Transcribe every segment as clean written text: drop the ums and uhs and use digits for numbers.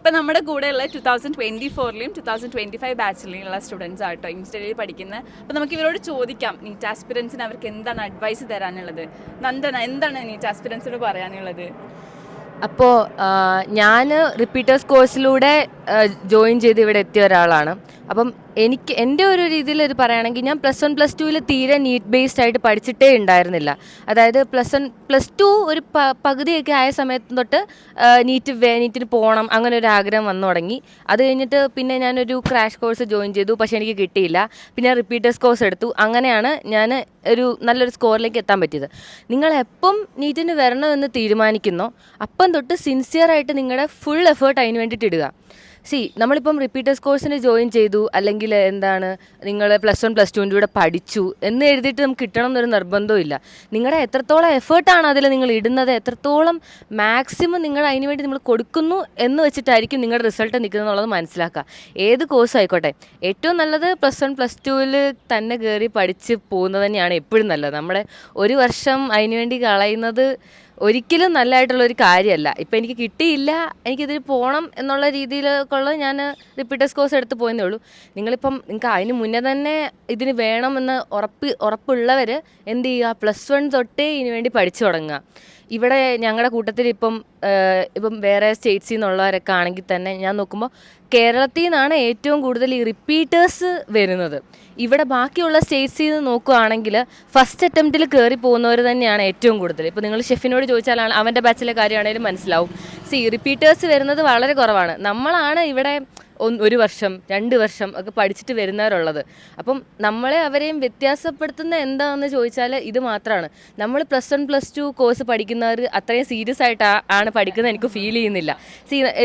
ഇപ്പം നമ്മുടെ കൂടെയുള്ള 2024-ലെയും 2025 ബാച്ചിലുള്ള സ്റ്റുഡൻസ് ആട്ടോ ഇൻസ്റ്റയിൽ പഠിക്കുന്നത്. അപ്പോൾ നമുക്ക് ഇവരോട് ചോദിക്കാം നീറ്റ് ആസ്പിറൻസിന് അവർക്ക് എന്താണ് അഡ്വൈസ് തരാനുള്ളത്. നന്ദന, എന്താണ് നീറ്റ് ആസ്പിറൻസിനോട് പറയാനുള്ളത്? അപ്പോൾ ഞാൻ റിപ്പീറ്റേഴ്സ് കോഴ്സിലൂടെ ജോയിൻ ചെയ്ത് ഇവിടെ എത്തിയ ഒരാളാണ്. അപ്പം എൻ്റെ ഒരു രീതിയിൽ ഇത് പറയുകയാണെങ്കിൽ ഞാൻ +1 +2 തീരെ നീറ്റ് ബേസ്ഡ് ആയിട്ട് പഠിച്ചിട്ടേ ഉണ്ടായിരുന്നില്ല. അതായത് +2 ഒരു പകുതിയൊക്കെ ആയ സമയത്ത് തൊട്ട് നീറ്റിന് പോകണം അങ്ങനെ ഒരു ആഗ്രഹം വന്നു തുടങ്ങി. അത് കഴിഞ്ഞിട്ട് പിന്നെ ഞാനൊരു ക്രാഷ് കോഴ്സ് ജോയിൻ ചെയ്തു, പക്ഷേ എനിക്ക് കിട്ടിയില്ല. പിന്നെ റിപ്പീറ്റേഴ്സ് കോഴ്സ് എടുത്തു. അങ്ങനെയാണ് ഞാൻ ഒരു നല്ലൊരു സ്കോറിലേക്ക് എത്താൻ പറ്റിയത്. നിങ്ങൾ എപ്പം നീറ്റിന് വരണമെന്ന് തീരുമാനിക്കുന്നോ അപ്പം തൊട്ട് സിൻസിയറായിട്ട് നിങ്ങളുടെ ഫുൾ എഫേർട്ട് അതിന് വേണ്ടിയിട്ട് ഇടുക. നമ്മളിപ്പം റിപ്പീറ്റേഴ്സ് കോഴ്സിന് ജോയിൻ ചെയ്തു, അല്ലെങ്കിൽ നിങ്ങൾ +1 +2 കൂടെ പഠിച്ചു എന്ന് എഴുതിയിട്ട് നമുക്ക് കിട്ടണം എന്നൊരു നിർബന്ധവും ഇല്ല. നിങ്ങളുടെ എത്രത്തോളം എഫേർട്ടാണ് അതിൽ നിങ്ങൾ ഇടുന്നത്, എത്രത്തോളം മാക്സിമം നിങ്ങൾ അതിന് വേണ്ടി നിങ്ങൾ കൊടുക്കുന്നു എന്ന് വെച്ചിട്ടായിരിക്കും നിങ്ങളുടെ റിസൾട്ട് നിൽക്കുന്നത് എന്നുള്ളത് മനസ്സിലാക്കുക. ഏത് കോഴ്സ് ആയിക്കോട്ടെ, ഏറ്റവും നല്ലത് +1 +2 തന്നെ കയറി പഠിച്ച് പോകുന്നത് തന്നെയാണ് എപ്പോഴും നല്ലത്. നമ്മുടെ ഒരു വർഷം അതിന് വേണ്ടി കളയുന്നത് ഒരിക്കലും നല്ലതായിട്ടുള്ളൊരു കാര്യമല്ല. ഇപ്പം എനിക്ക് കിട്ടിയില്ല, എനിക്കിതിൽ പോകണം എന്നുള്ള രീതിയിലൊക്കെയുള്ള ഞാൻ റിപ്പീറ്റേഴ്സ് കോഴ്സ് എടുത്ത് പോയെന്നേ ഉള്ളൂ. നിങ്ങൾക്ക് അതിന് മുന്നേ തന്നെ ഇതിന് വേണമെന്ന് ഉറപ്പുള്ളവർ എന്ത് ചെയ്യുക, +1 തൊട്ടേ ഇതിന് വേണ്ടി പഠിച്ചു തുടങ്ങുക. ഇവിടെ ഞങ്ങളുടെ കൂട്ടത്തിൽ ഇപ്പം വേറെ സ്റ്റേറ്റ്സിൽ നിന്നുള്ളവരൊക്കെ ആണെങ്കിൽ തന്നെ ഞാൻ നോക്കുമ്പോൾ കേരളത്തിൽ നിന്നാണ് ഏറ്റവും കൂടുതൽ ഈ റിപ്പീറ്റേഴ്സ് വരുന്നത്. ഇവിടെ ബാക്കിയുള്ള സ്റ്റേറ്റ്സിൽ നിന്ന് നോക്കുകയാണെങ്കിൽ ഫസ്റ്റ് അറ്റംപ്റ്റിൽ കയറി പോകുന്നവർ തന്നെയാണ് ഏറ്റവും കൂടുതൽ. ഇപ്പോൾ നിങ്ങൾ ഷെഫിനോട് ചോദിച്ചാലാണ് അവൻ്റെ ബാച്ചിലെ കാര്യമാണെങ്കിലും മനസ്സിലാവും. റിപ്പീറ്റേഴ്സ് വരുന്നത് വളരെ കുറവാണ്. നമ്മളാണ് ഇവിടെ 1 വർഷം 2 വർഷം ഒക്കെ പഠിച്ചിട്ട് വരുന്നവരുള്ളത്. അപ്പം നമ്മളെ അവരെയും വ്യത്യാസപ്പെടുത്തുന്ന എന്താണെന്ന് ചോദിച്ചാൽ ഇത് മാത്രമാണ്. നമ്മൾ +1 +2 കോഴ്സ് പഠിക്കുന്നവർ അത്രയും സീരിയസ് ആയിട്ടാണ് പഠിക്കുന്നത് എനിക്ക് ഫീൽ ചെയ്യുന്നില്ല.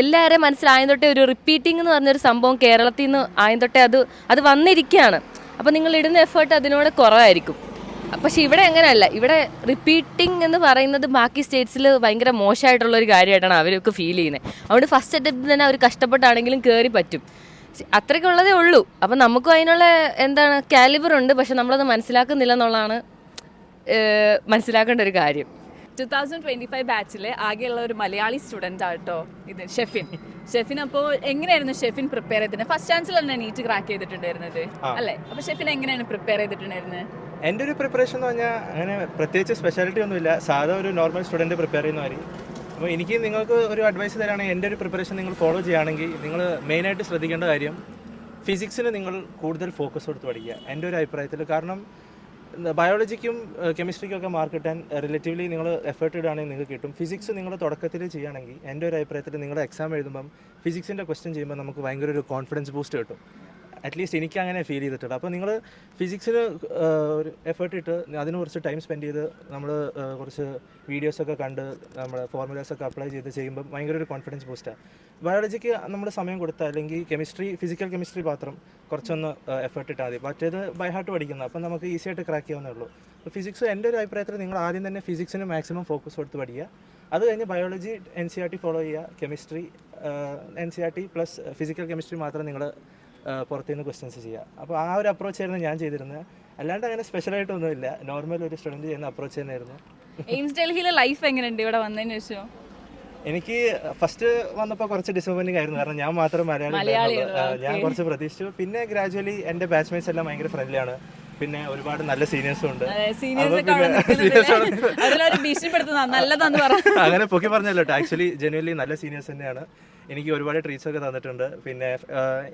എല്ലാവരെയും മനസ്സിലായത് തൊട്ടേ ഒരു റിപ്പീറ്റിംഗ് എന്ന് പറഞ്ഞൊരു സംഭവം കേരളത്തിൽ നിന്ന് ആയത് തൊട്ടേ അത് വന്നിരിക്കുകയാണ്. അപ്പം നിങ്ങൾ ഇടുന്ന എഫേർട്ട് അതിനോട് കുറവായിരിക്കും. പക്ഷെ ഇവിടെ അങ്ങനെയല്ല. ഇവിടെ റിപ്പീറ്റിംഗ് എന്ന് പറയുന്നത് ബാക്കി സ്റ്റേറ്റ്സിൽ ഭയങ്കര മോശമായിട്ടുള്ളൊരു കാര്യമായിട്ടാണ് അവരൊക്കെ ഫീൽ ചെയ്യുന്നത്. അതുകൊണ്ട് ഫസ്റ്റ് അറ്റംപ്റ്റ് തന്നെ അവർ കഷ്ടപ്പെട്ടാണെങ്കിലും കയറി പറ്റും. അത്രയ്ക്കുള്ളതേ ഉള്ളൂ. അപ്പം നമുക്കും അതിനുള്ള കാലിബർ ഉണ്ട്, പക്ഷെ നമ്മളത് മനസ്സിലാക്കുന്നില്ല എന്നുള്ളതാണ് മനസ്സിലാക്കേണ്ട ഒരു കാര്യം. 2025 ബാച്ചിലെ ആകെയുള്ള ഒരു മലയാളി സ്റ്റുഡൻ്റ് ആട്ടോ ഇത് ഷെഫിൻ. അപ്പോൾ എങ്ങനെയായിരുന്നു ഷെഫിൻ പ്രിപ്പയർ ചെയ്തിട്ടുണ്ട്? ഫസ്റ്റ് ചാൻസിൽ തന്നെ നീറ്റ് ക്രാക്ക് ചെയ്തിട്ടുണ്ടായിരുന്നത് അല്ലേ? അപ്പോൾ ഷെഫിൻ എങ്ങനെയാണ് പ്രിപ്പയർ ചെയ്തിട്ടുണ്ടായിരുന്നത്? എൻ്റെ ഒരു പ്രിപ്പറേഷൻ എന്ന് പറഞ്ഞാൽ അങ്ങനെ പ്രത്യേകിച്ച് സ്പെഷ്യാലിറ്റി ഒന്നുമില്ല, സാധാ ഒരു നോർമൽ സ്റ്റുഡൻറ്റ് പ്രിപ്പയർ ചെയ്യുന്ന മാതിരി. അപ്പോൾ എനിക്ക് നിങ്ങൾക്ക് ഒരു അഡ്വൈസ് തരാണെങ്കിൽ എൻ്റെ ഒരു പ്രിപ്പറേഷൻ നിങ്ങൾ ഫോളോ ചെയ്യുകയാണെങ്കിൽ നിങ്ങൾ മെയിനായിട്ട് ശ്രദ്ധിക്കേണ്ട കാര്യം ഫിസിക്സിന് നിങ്ങൾ കൂടുതൽ ഫോക്കസ് കൊടുത്ത് പഠിക്കുക എൻ്റെ ഒരു അഭിപ്രായത്തിൽ. കാരണം ബയോളജിക്കും കെമിസ്ട്രിക്കും ഒക്കെ മാർക്ക് കിട്ടാൻ റിലേറ്റീവ്ലി നിങ്ങൾ എഫേർട്ട് ഇടുകയാണെങ്കിൽ നിങ്ങൾക്ക് കിട്ടും. ഫിസിക്സ് നിങ്ങൾ തുടക്കത്തിൽ ചെയ്യുകയാണെങ്കിൽ എൻ്റെ ഒരു അഭിപ്രായത്തിൽ നിങ്ങളുടെ എക്സാം എഴുതുമ്പം ഫിസിക്സിൻ്റെ ക്വസ്റ്റ്യൻ ചെയ്യുമ്പോൾ നമുക്ക് ഭയങ്കര ഒരു കോൺഫിഡൻസ് ബൂസ്റ്റ് കിട്ടും. അറ്റ്ലീസ്റ്റ് എനിക്ക് അങ്ങനെ ഫീൽ ചെയ്തിട്ടുണ്ട്. അപ്പോൾ നിങ്ങൾ ഫിസിക്സിന് ഒരു എഫേർട്ട് ഇട്ട് അതിന് കുറച്ച് ടൈം സ്പെൻഡ് ചെയ്ത് നമ്മൾ കുറച്ച് വീഡിയോസൊക്കെ കണ്ട് നമ്മുടെ ഫോർമുലാസൊക്കെ അപ്ലൈ ചെയ്ത് ചെയ്യുമ്പോൾ ഭയങ്കര ഒരു കോൺഫിഡൻസ് ബൂസ്റ്റാണ്. ബയോളജിക്ക് നമ്മൾ സമയം കൊടുത്താൽ അല്ലെങ്കിൽ ഫിസിക്കൽ കെമിസ്ട്രി മാത്രം കുറച്ചൊന്ന് എഫേർട്ട് ഇട്ടാൽ മതി. മറ്റേത് ബൈ ഹാർട്ട് പഠിക്കുന്നത്, അപ്പം നമുക്ക് ഈസി ആയിട്ട് ക്രാക്ക് ചെയ്യാവുന്നേ ഉള്ളൂ. അപ്പോൾ ഫിസിക്സ് എൻ്റെ ഒരു അഭിപ്രായത്തിൽ നിങ്ങൾ ആദ്യം തന്നെ ഫിസിക്സിന് മാക്സിമം ഫോക്കസ് കൊടുത്ത് പഠിക്കുക. അത് കഴിഞ്ഞ് ബയോളജി NCERT ഫോളോ ചെയ്യുക, chemistry NCERT plus physical chemistry മാത്രം നിങ്ങൾ പുറത്തുനിന്ന് ക്വസ്റ്റ്യൻസ് ചെയ്യുക. അപ്പോൾ ആ ഒരു അപ്രോച്ചായിരുന്നു ഞാൻ ചെയ്തിരുന്നത്. അല്ലാണ്ട് അങ്ങനെ സ്പെഷ്യലായിട്ടൊന്നുമില്ല, നോർമൽ ഒരു സ്റ്റുഡൻറ്റ് ചെയ്യുന്ന അപ്രോച്ച് തന്നെയായിരുന്നു. എയിംസ് ഡൽഹിയിലെ ലൈഫ് എങ്ങനെയുണ്ട് ഇവിടെ വന്നതിന് ശേഷം? എനിക്ക് ഫസ്റ്റ് വന്നപ്പോൾ കുറച്ച് ഡിസപ്പോയിൻറ്റിംഗ് ആയിരുന്നു, കാരണം ഞാൻ മാത്രം മലയാളി. ഞാൻ കുറച്ച് പ്രതീക്ഷിച്ചു. പിന്നെ ഗ്രാജുവലി എൻ്റെ ബാച്ച്മേറ്റ്സ് എല്ലാം ഭയങ്കര ഫ്രണ്ട്ലിയാണ്. പിന്നെ ഒരുപാട് നല്ല സീനിയേഴ്സും ഉണ്ട്. അങ്ങനെ പൊക്കി പറഞ്ഞല്ലോ, ആക്ച്വലി ജെന്യുവൻലി നല്ല സീനിയേഴ്സ് തന്നെയാണ്. എനിക്ക് ഒരുപാട് ട്രീറ്റ്സ് ഒക്കെ തന്നിട്ടുണ്ട്. പിന്നെ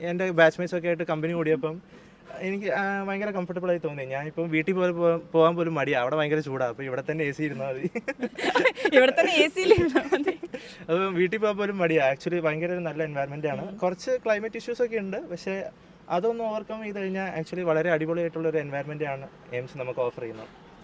എൻ്റെ ബാച്ച്മേറ്റ്സ് ഒക്കെ ആയിട്ട് കമ്പനി കൂടിയപ്പം എനിക്ക് ഭയങ്കര കംഫർട്ടബിൾ ആയി തോന്നി. ഞാനിപ്പം വീട്ടിൽ പോകാൻ പോലും മടിയാണ്, അവിടെ ഭയങ്കര ചൂടാണ്. അപ്പോൾ ഇവിടെ തന്നെ AC ഇരുന്നാൽ മതി. അപ്പോൾ വീട്ടിൽ പോകാൻ പോലും മടിയാണ്. ആക്ച്വലി ഭയങ്കര നല്ല എൻവയറമെൻ്റ് ആണ്. കുറച്ച് ക്ലൈമറ്റ് ഇഷ്യൂസ് ഒക്കെ ഉണ്ട്, പക്ഷേ അതൊന്ന് ഓവർകം ചെയ്ത് കഴിഞ്ഞാൽ ആക്ച്വലി വളരെ അടിപൊളിയായിട്ടുള്ളൊരു എൻവയറമെൻ്റ് ആണ് എയിംസ് നമുക്ക് ഓഫർ ചെയ്യുന്നത്.